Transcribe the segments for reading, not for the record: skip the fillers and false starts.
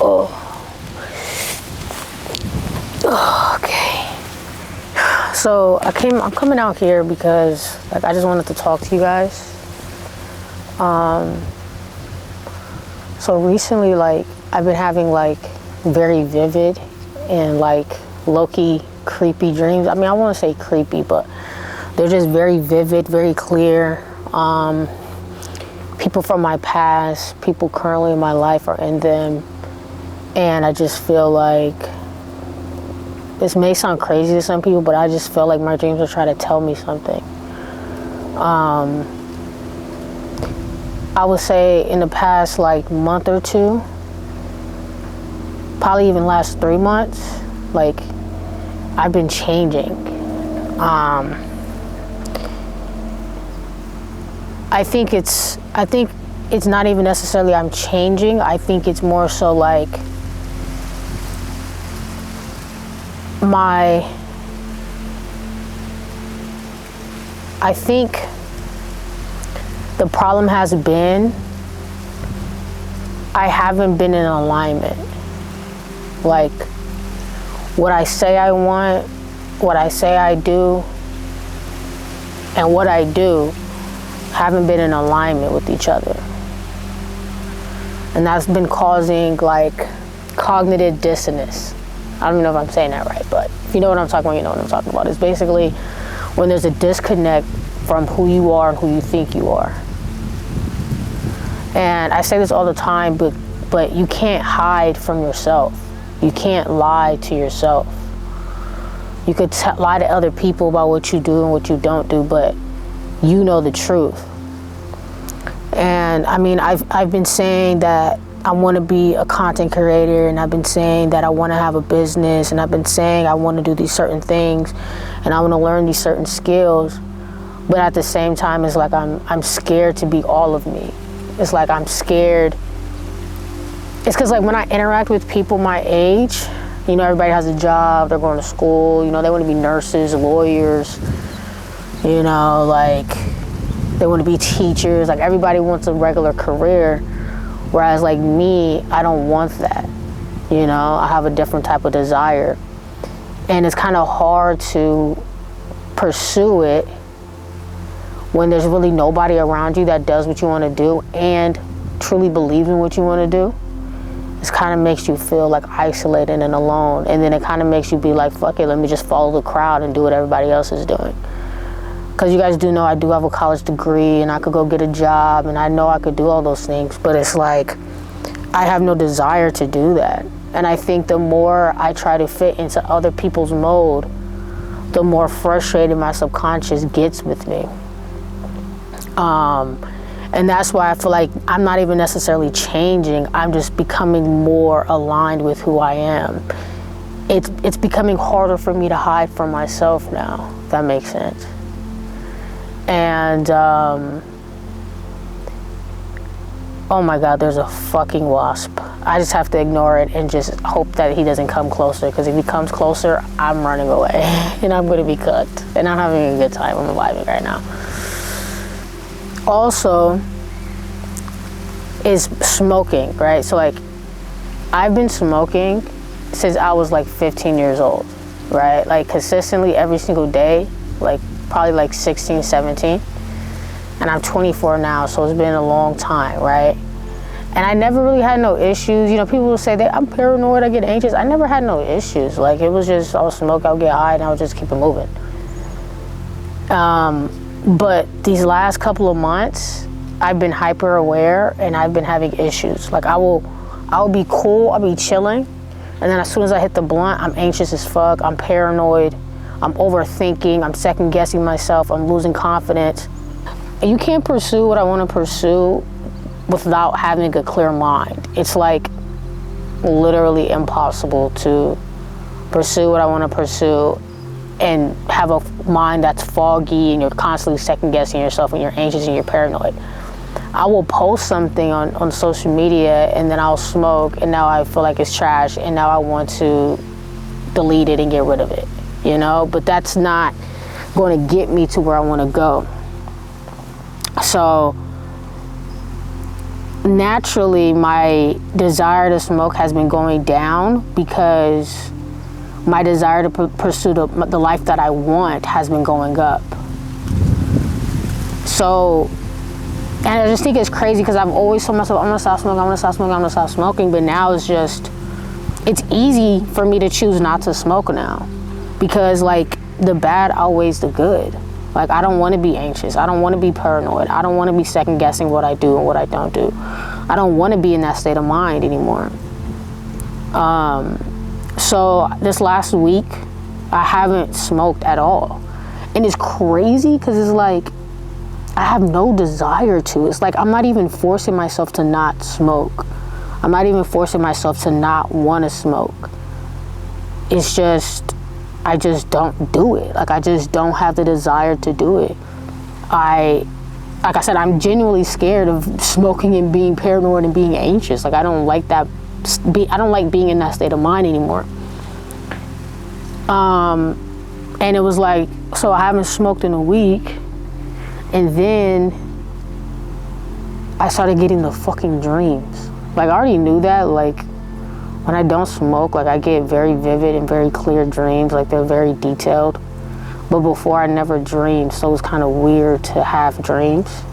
Oh. Okay. So I'm coming out here because like I just wanted to talk to you guys. So recently, like I've been having like very vivid and like low-key creepy dreams. I mean, I want to say creepy, but they're just very vivid, very clear. People from my past, people currently in my life are in them. And I just feel like, this may sound crazy to some people, but I just feel like my dreams are trying to tell me something. I would say in the past like month or two, probably even last 3 months, like I've been changing. I think it's not even necessarily I'm changing. I think it's more so like I think the problem has been I haven't been in alignment. Like what I say I want, what I say I do, and what I do haven't been in alignment with each other. And that's been causing like cognitive dissonance. I don't even know if I'm saying that right, but if you know what I'm talking about, you know what I'm talking about. It's basically when there's a disconnect from who you are and who you think you are. And I say this all the time, but you can't hide from yourself. You can't lie to yourself. You could lie to other people about what you do and what you don't do, but you know the truth. And I mean, I've been saying that I want to be a content creator, and I've been saying that I want to have a business, and I've been saying I want to do these certain things, and I want to learn these certain skills. But at the same time, it's like I'm scared to be all of me. It's like I'm scared. It's because like when I interact with people my age, you know, everybody has a job, they're going to school, you know, they want to be nurses, lawyers, you know, like they want to be teachers, like everybody wants a regular career. Whereas like me, I don't want that, you know, I have a different type of desire. And it's kind of hard to pursue it when there's really nobody around you that does what you want to do and truly believes in what you want to do. It kind of makes you feel like isolated and alone. And then it kind of makes you be like, fuck it, let me just follow the crowd and do what everybody else is doing. Because you guys do know I do have a college degree and I could go get a job and I know I could do all those things, but it's like I have no desire to do that. And I think the more I try to fit into other people's mode, the more frustrated my subconscious gets with me. And that's why I feel like I'm not even necessarily changing, I'm just becoming more aligned with who I am. It's becoming harder for me to hide from myself now, if that makes sense. And oh my God, there's a fucking wasp. I just have to ignore it and just hope that he doesn't come closer, because if he comes closer, I'm running away and I'm gonna be cooked. And I'm having a good time, I'm vibing right now. Also is smoking, right? So like I've been smoking since I was like 15 years old, right? Like consistently every single day, like probably like 16, 17. And I'm 24 now, so it's been a long time, right? And I never really had no issues. You know, people will say that I'm paranoid, I get anxious. I never had no issues. Like it was just, I would smoke, I would get high, and I would just keep it moving. But these last couple of months, I've been hyper aware and I've been having issues. Like I'll be cool, I'll be chilling. And then as soon as I hit the blunt, I'm anxious as fuck, I'm paranoid, I'm overthinking, I'm second guessing myself, I'm losing confidence. And you can't pursue what I want to pursue without having a clear mind. It's like literally impossible to pursue what I want to pursue and have a mind that's foggy and you're constantly second guessing yourself and you're anxious and you're paranoid. I will post something on social media and then I'll smoke and now I feel like it's trash and now I want to delete it and get rid of it, you know? But that's not going to get me to where I want to go. So naturally my desire to smoke has been going down because my desire to pursue the life that I want has been going up. So, and I just think it's crazy because I've always told myself, I'm gonna stop smoking, I'm gonna stop smoking, I'm gonna stop smoking, but now it's easy for me to choose not to smoke now because like the bad outweighs the good. Like I don't want to be anxious, I don't want to be paranoid, I don't want to be second guessing what I do and what I don't do. I don't want to be in that state of mind anymore. So this last week, I haven't smoked at all. And it's crazy because it's like, I have no desire to. It's like, I'm not even forcing myself to not smoke. I'm not even forcing myself to not want to smoke. It's just, I just don't do it. Like, I just don't have the desire to do it. Like I said, I'm genuinely scared of smoking and being paranoid and being anxious. Like, I don't like that. I don't like being in that state of mind anymore. And it was like, so I haven't smoked in a week. And then I started getting the fucking dreams. Like, I already knew that. Like, when I don't smoke, like, I get very vivid and very clear dreams. Like, they're very detailed. But before, I never dreamed. So it was kind of weird to have dreams.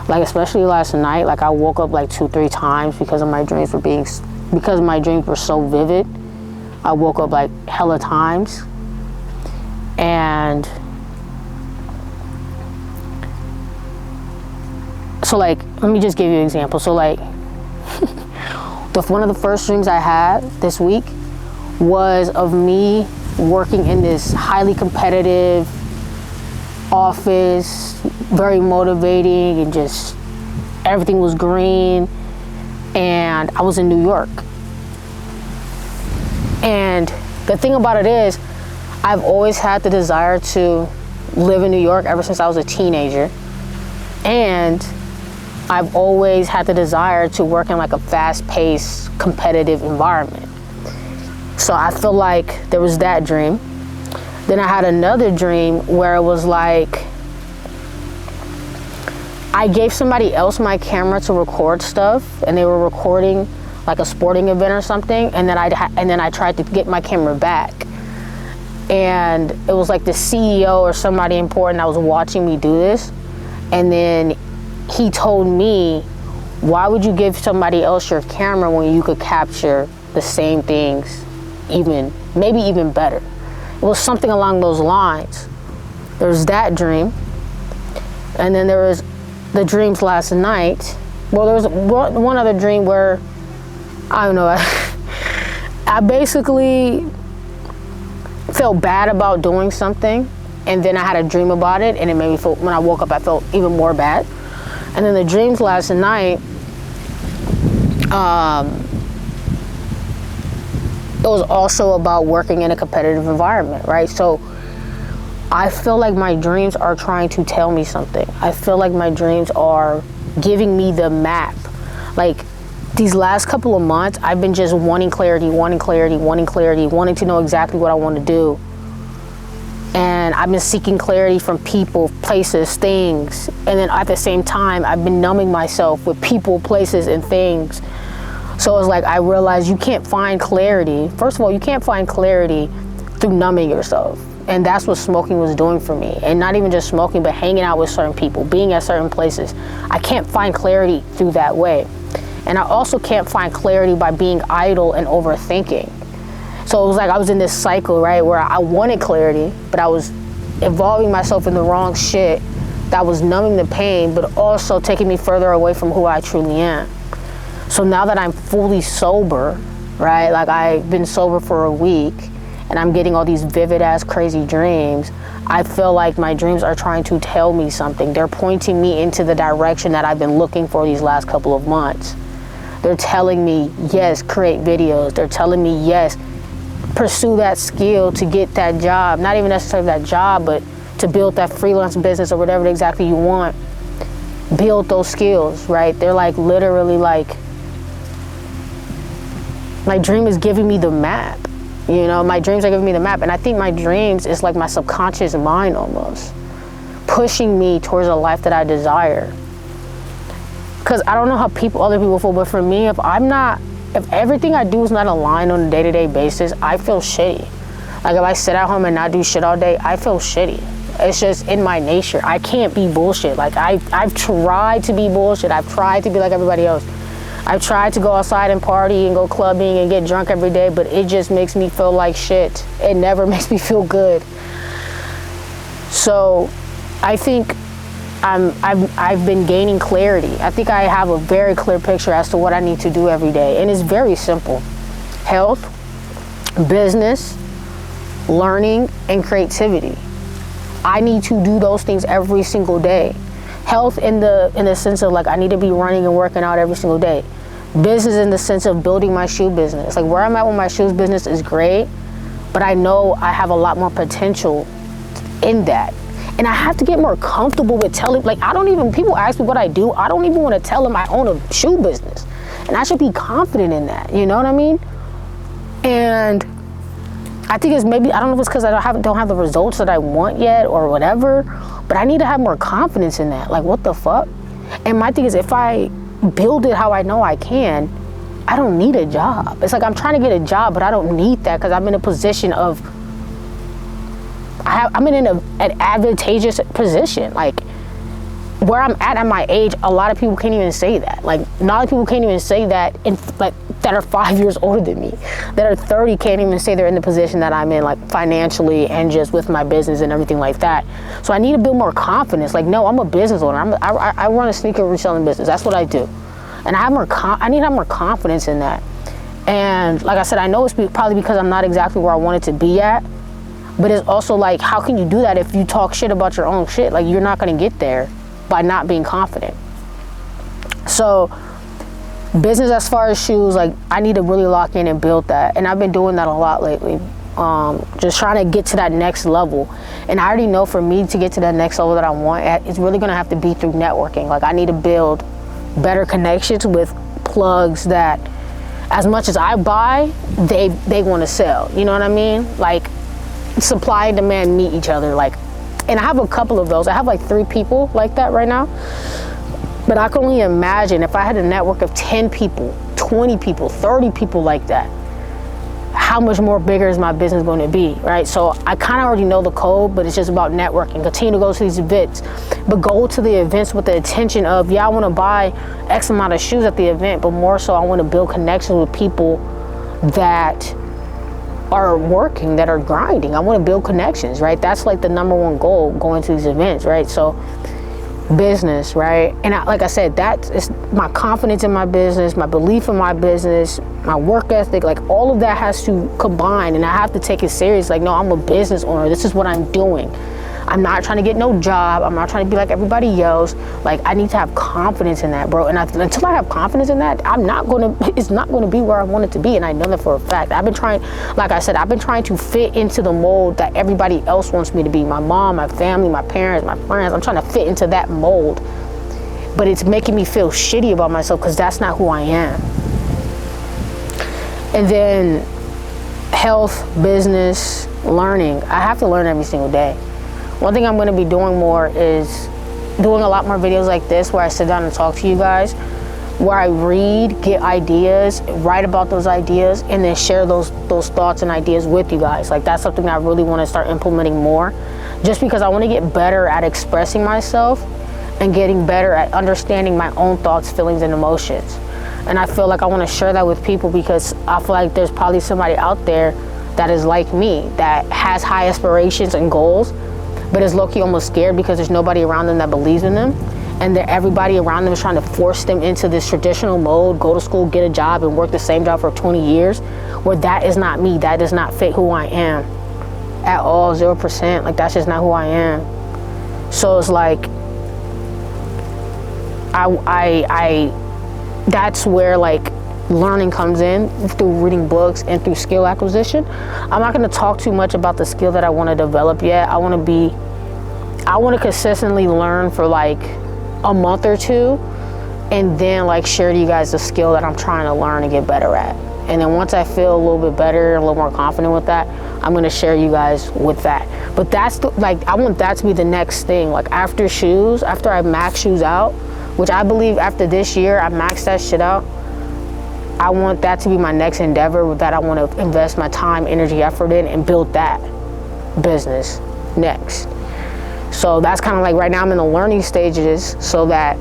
Like, especially last night, like, I woke up like 2-3 times because my dreams were so vivid. I woke up like hella times. And so, like, let me just give you an example. So, like, one of the first dreams I had this week was of me working in this highly competitive office, very motivating, and just everything was green. And I was in New York. And the thing about it is, I've always had the desire to live in New York ever since I was a teenager. And I've always had the desire to work in like a fast-paced, competitive environment. So I feel like there was that dream. Then I had another dream where it was like, I gave somebody else my camera to record stuff, and they were recording like a sporting event or something, and then I tried to get my camera back. And it was like the CEO or somebody important that was watching me do this. And then he told me, why would you give somebody else your camera when you could capture the same things, maybe even better? It was something along those lines. There was that dream. And then there was the dreams last night. Well, there was one other dream where, I don't know, I basically felt bad about doing something, and then I had a dream about it, and it made me feel, when I woke up, I felt even more bad. And then the dreams last night, it was also about working in a competitive environment, right? So I feel like my dreams are trying to tell me something. I feel like my dreams are giving me the map. Like, these last couple of months, I've been just wanting clarity, wanting to know exactly what I want to do. And I've been seeking clarity from people, places, things. And then at the same time, I've been numbing myself with people, places, and things. So it's like, I realized you can't find clarity. First of all, you can't find clarity through numbing yourself. And that's what smoking was doing for me. And not even just smoking, but hanging out with certain people, being at certain places. I can't find clarity through that way. And I also can't find clarity by being idle and overthinking. So it was like I was in this cycle, right, where I wanted clarity, but I was involving myself in the wrong shit that was numbing the pain, but also taking me further away from who I truly am. So now that I'm fully sober, right, like I've been sober for a week, and I'm getting all these vivid ass crazy dreams, I feel like my dreams are trying to tell me something. They're pointing me into the direction that I've been looking for these last couple of months. They're telling me, yes, create videos. They're telling me, yes, pursue that skill to get that job. Not even necessarily that job, but to build that freelance business or whatever exactly you want. Build those skills, right? They're like literally like, my dream is giving me the map. You know, my dreams are giving me the map. And I think my dreams is like my subconscious mind almost, pushing me towards a life that I desire. because I don't know how other people feel, but for me, if everything I do is not aligned on a day-to-day basis, I feel shitty. Like if I sit at home and not do shit all day, I feel shitty. It's just in my nature. I can't be bullshit. Like I've tried to be bullshit. I've tried to be like everybody else. I've tried to go outside and party and go clubbing and get drunk every day, but it just makes me feel like shit. It never makes me feel good. So I think I've been gaining clarity. I think I have a very clear picture as to what I need to do every day. And it's very simple. Health, business, learning, and creativity. I need to do those things every single day. Health in the sense of like I need to be running and working out every single day. Business in the sense of building my shoe business. Like where I'm at with my shoes business is great, but I know I have a lot more potential in that. And I have to get more comfortable with telling, like people ask me what I do, I don't even want to tell them I own a shoe business. And I should be confident in that, you know what I mean? And I think it's maybe, I don't know if it's because I don't have the results that I want yet or whatever, but I need to have more confidence in that. Like, what the fuck? And my thing is, if I build it how I know I can, I don't need a job. It's like I'm trying to get a job, but I don't need that because I'm in a position of, I'm in an advantageous position. Like, where I'm at my age, a lot of people can't even say that. Like, a lot of people can't even say that, that are 5 years older than me, that are 30 can't even say they're in the position that I'm in, like financially and just with my business and everything like that. So I need to build more confidence. Like, no, I'm a business owner. I run a sneaker reselling business. That's what I do. And I need to have more confidence in that. And like I said, I know it's probably because I'm not exactly where I wanted to be at, but it's also like, how can you do that if you talk shit about your own shit? Like, you're not going to get there by not being confident. So business as far as shoes, like I need to really lock in and build that. And I've been doing that a lot lately. Just trying to get to that next level. And I already know for me to get to that next level that I want, it's really going to have to be through networking. Like I need to build better connections with plugs that as much as I buy, they want to sell. You know what I mean? Like supply and demand meet each other. Like, and I have a couple of those. I have like 3 people like that right now. But I can only imagine if I had a network of 10 people, 20 people, 30 people like that, how much more bigger is my business going to be, right? So I kind of already know the code, but it's just about networking. Continue to go to these events, but go to the events with the intention of, yeah, I want to buy X amount of shoes at the event, but more so I want to build connections with people that are working, that are grinding. I want to build connections, right? That's like the #1 goal going to these events, right? So business, right? And like I said, that is my confidence in my business, my belief in my business, my work ethic, like all of that has to combine, and I have to take it serious. Like, no, I'm a business owner. This is what I'm doing. I'm not trying to get no job. I'm not trying to be like everybody else. Like, I need to have confidence in that, bro. And until I have confidence in that, it's not going to be where I want it to be. And I know that for a fact. I've been trying, like I said, I've been trying to fit into the mold that everybody else wants me to be. My mom, my family, my parents, my friends. I'm trying to fit into that mold. But it's making me feel shitty about myself because that's not who I am. And then health, business, learning. I have to learn every single day. One thing I'm going to be doing more is doing a lot more videos like this where I sit down and talk to you guys, where I read, get ideas, write about those ideas, and then share those thoughts and ideas with you guys. Like, that's something that I really want to start implementing more, just because I want to get better at expressing myself and getting better at understanding my own thoughts, feelings, and emotions. And I feel like I want to share that with people because I feel like there's probably somebody out there that is like me, that has high aspirations and goals, but is low-key almost scared because there's nobody around them that believes in them, and everybody around them is trying to force them into this traditional mode, go to school, get a job, and work the same job for 20 years, where that is not me. That does not fit who I am at all, 0%. Like, that's just not who I am. So it's like, that's where like learning comes in, through reading books and through skill acquisition. I'm not going to talk too much about the skill that I want to develop yet. I want to consistently learn for like a month or 2, and then like share to you guys the skill that I'm trying to learn and get better at. And then once I feel a little bit better, a little more confident with that, I'm going to share you guys with that. But that's I want that to be the next thing. Like, after shoes, after I max shoes out, which I believe after this year, I maxed that shit out. I want that to be my next endeavor that I want to invest my time, energy, effort in and build that business next. So that's kind of like right now I'm in the learning stages so that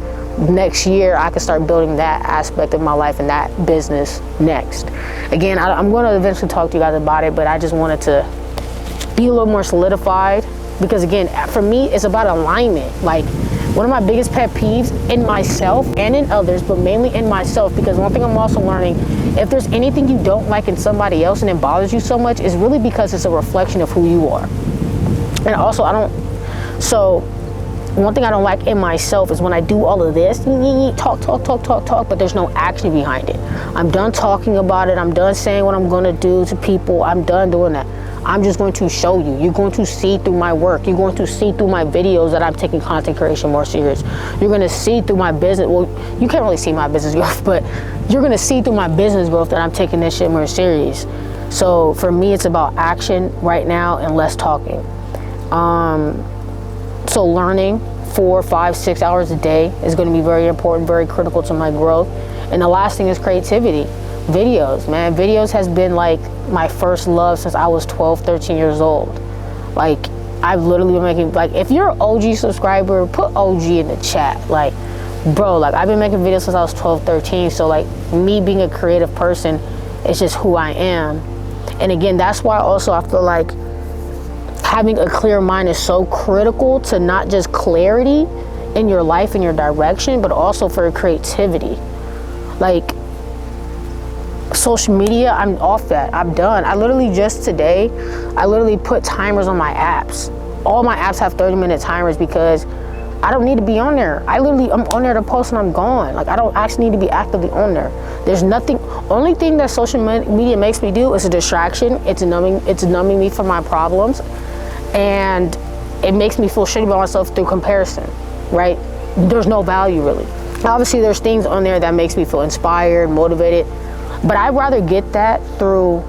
next year I can start building that aspect of my life and that business next. Again, I'm going to eventually talk to you guys about it, but I just wanted to be a little more solidified because again, for me, it's about alignment. Like one of my biggest pet peeves in myself and in others, but mainly in myself, because one thing I'm also learning, if there's anything you don't like in somebody else and it bothers you so much, it's really because it's a reflection of who you are. And also so one thing I don't like in myself is when I do all of this, talk, but there's no action behind it. I'm done talking about it. I'm done saying what I'm going to do to people. I'm done doing that. I'm just going to show you. You're going to see through my work. You're going to see through my videos that I'm taking content creation more serious. You're going to see through my business. Well, you can't really see my business growth, but you're going to see through my business growth that I'm taking this shit more serious. So for me, it's about action right now and less talking. So learning 4, 5, 6 hours a day is going to be very important, very critical to my growth. And the last thing is creativity. Videos, man. Videos has been like my first love since I was 12, 13 years old. Like, I've literally been making, like, if you're an OG subscriber, put OG in the chat. Like, bro, like, I've been making videos since I was 12, 13. So, like, me being a creative person is just who I am. And again, that's why also I feel like having a clear mind is so critical to not just clarity in your life and your direction, but also for creativity. Like, social media, I'm off that. I'm done. I literally just today, I literally put timers on my apps. All my apps have 30-minute timers because I don't need to be on there. I'm on there to post and I'm gone. Like, I don't actually need to be actively on there. There's nothing, only thing that social media makes me do is a distraction. It's numbing me from my problems. And it makes me feel shitty about myself through comparison, right? There's no value really. Obviously there's things on there that makes me feel inspired, motivated, but I'd rather get that through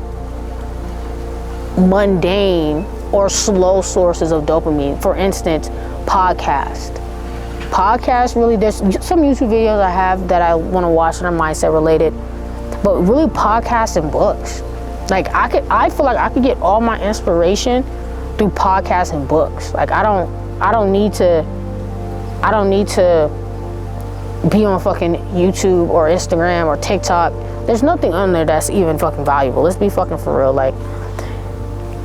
mundane or slow sources of dopamine. For instance, podcasts really, there's some YouTube videos I have that I want to watch that are mindset related, but really podcasts and books. Like I feel like I could get all my inspiration through podcasts and books. Like I don't need to be on fucking YouTube or Instagram or TikTok. There's nothing on there that's even fucking valuable. Let's be fucking for real. Like,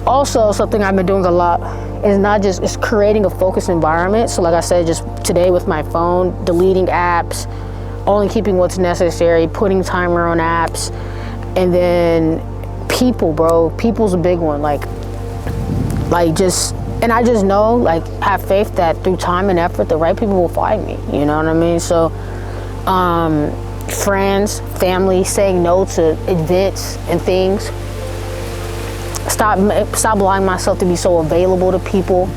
also something I've been doing a lot is creating a focused environment. So like I said, just today with my phone, deleting apps, only keeping what's necessary, putting timer on apps, and then people, bro. People's a big one. And I just know, like, have faith that through time and effort, the right people will find me. You know what I mean? So, friends, family, saying no to events and things. Stop allowing myself to be so available to people.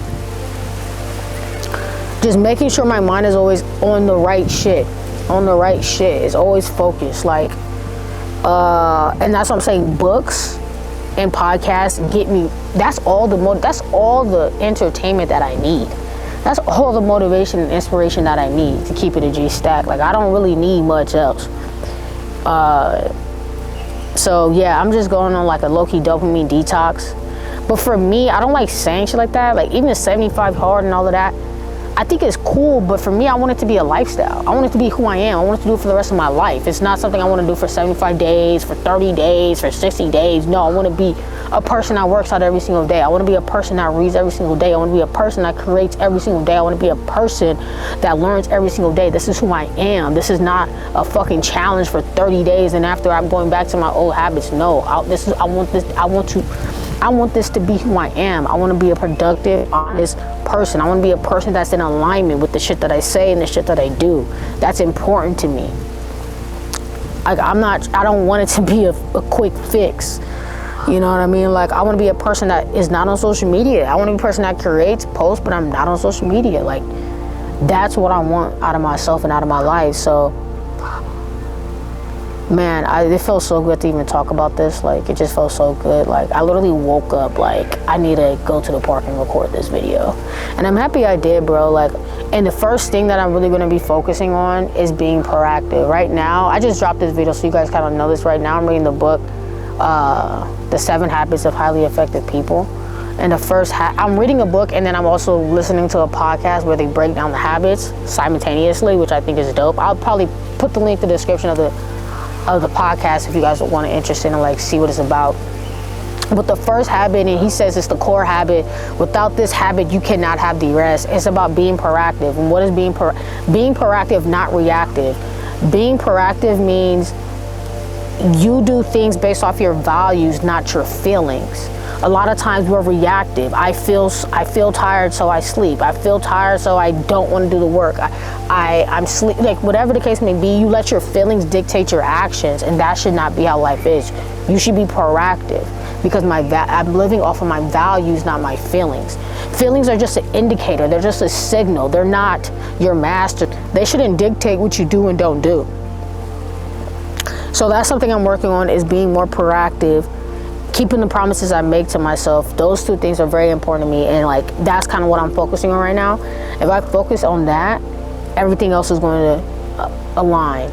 Just making sure my mind is always on the right shit. It's always focused. Like, and that's what I'm saying. Books and podcasts get me. That's all the entertainment that I need. That's all the motivation and inspiration that I need to keep it a G stack. Like, I don't really need much else. So yeah, I'm just going on like a low-key dopamine detox. But for me, I don't like saying shit like that. Like, even the 75 hard and all of that, I think it's cool, but for me, I want it to be a lifestyle. I want it to be who I am. I want it to do it for the rest of my life. It's not something I want to do for 75 days, for 30 days, for 60 days. No, I want to be a person that works out every single day. I want to be a person that reads every single day. I want to be a person that creates every single day. I want to be a person that learns every single day. This is who I am. This is not a fucking challenge for 30 days and after I'm going back to my old habits. No, I want this to be who I am. I want to be a productive, honest person. I want to be a person that's in alignment with the shit that I say and the shit that I do. That's important to me. Like, I don't want it to be a quick fix. You know what I mean? Like, I want to be a person that is not on social media. I want to be a person that creates, posts, but I'm not on social media. Like, that's what I want out of myself and out of my life. So Man, it feels so good to even talk about this. Like, it just feels so good. Like, I literally woke up like, I need to go to the park and record this video. And I'm happy I did, bro. Like, and the first thing that I'm really going to be focusing on is being proactive. Right now, I just dropped this video so you guys kind of know this. Right now, I'm reading the book, The 7 Habits of Highly Effective People. And the first, I'm reading a book, and then I'm also listening to a podcast where they break down the habits simultaneously, which I think is dope. I'll probably put the link in the description of the podcast if you guys want to interested in like see what it's about. But the first habit, and he says it's the core habit, without this habit you cannot have the rest. It's about being proactive. And what is being proactive, not reactive? Being proactive means you do things based off your values, not your feelings. A lot of times we're reactive. I feel tired, so I sleep. I feel tired, so I don't want to do the work. I'm sleep, like whatever the case may be. You let your feelings dictate your actions, and that should not be how life is. You should be proactive, because I'm living off of my values, not my feelings. Feelings are just an indicator. They're just a signal. They're not your master. They shouldn't dictate what you do and don't do. So that's something I'm working on, is being more proactive. Keeping the promises I make to myself. Those 2 things are very important to me, and like that's kind of what I'm focusing on right now. If I focus on that, everything else is going to align.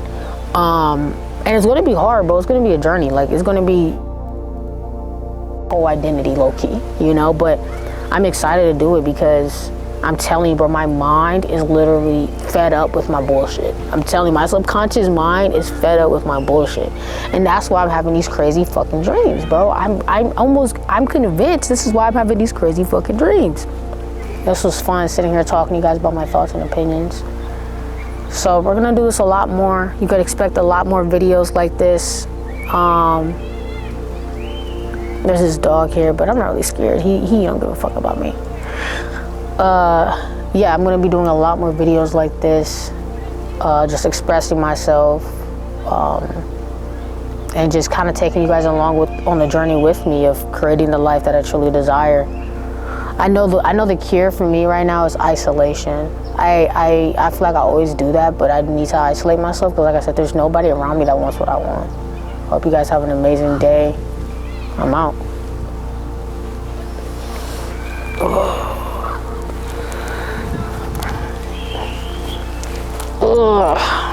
And it's going to be hard, but it's going to be a journey. Like, it's going to be whole identity, low-key, you know. But I'm excited to do it because I'm telling you, bro, my mind is literally fed up with my bullshit. I'm telling you, my subconscious mind is fed up with my bullshit. And that's why I'm having these crazy fucking dreams, bro. I'm convinced this is why I'm having these crazy fucking dreams. This was fun sitting here talking to you guys about my thoughts and opinions. So we're gonna do this a lot more. You could expect a lot more videos like this. There's this dog here, but I'm not really scared. He don't give a fuck about me. Yeah, I'm gonna be doing a lot more videos like this, just expressing myself, and just kind of taking you guys along on the journey with me of creating the life that I truly desire. I know the cure for me right now is isolation. I feel like I always do that, but I need to isolate myself because, like I said, there's nobody around me that wants what I want. Hope you guys have an amazing day. I'm out. Ugh.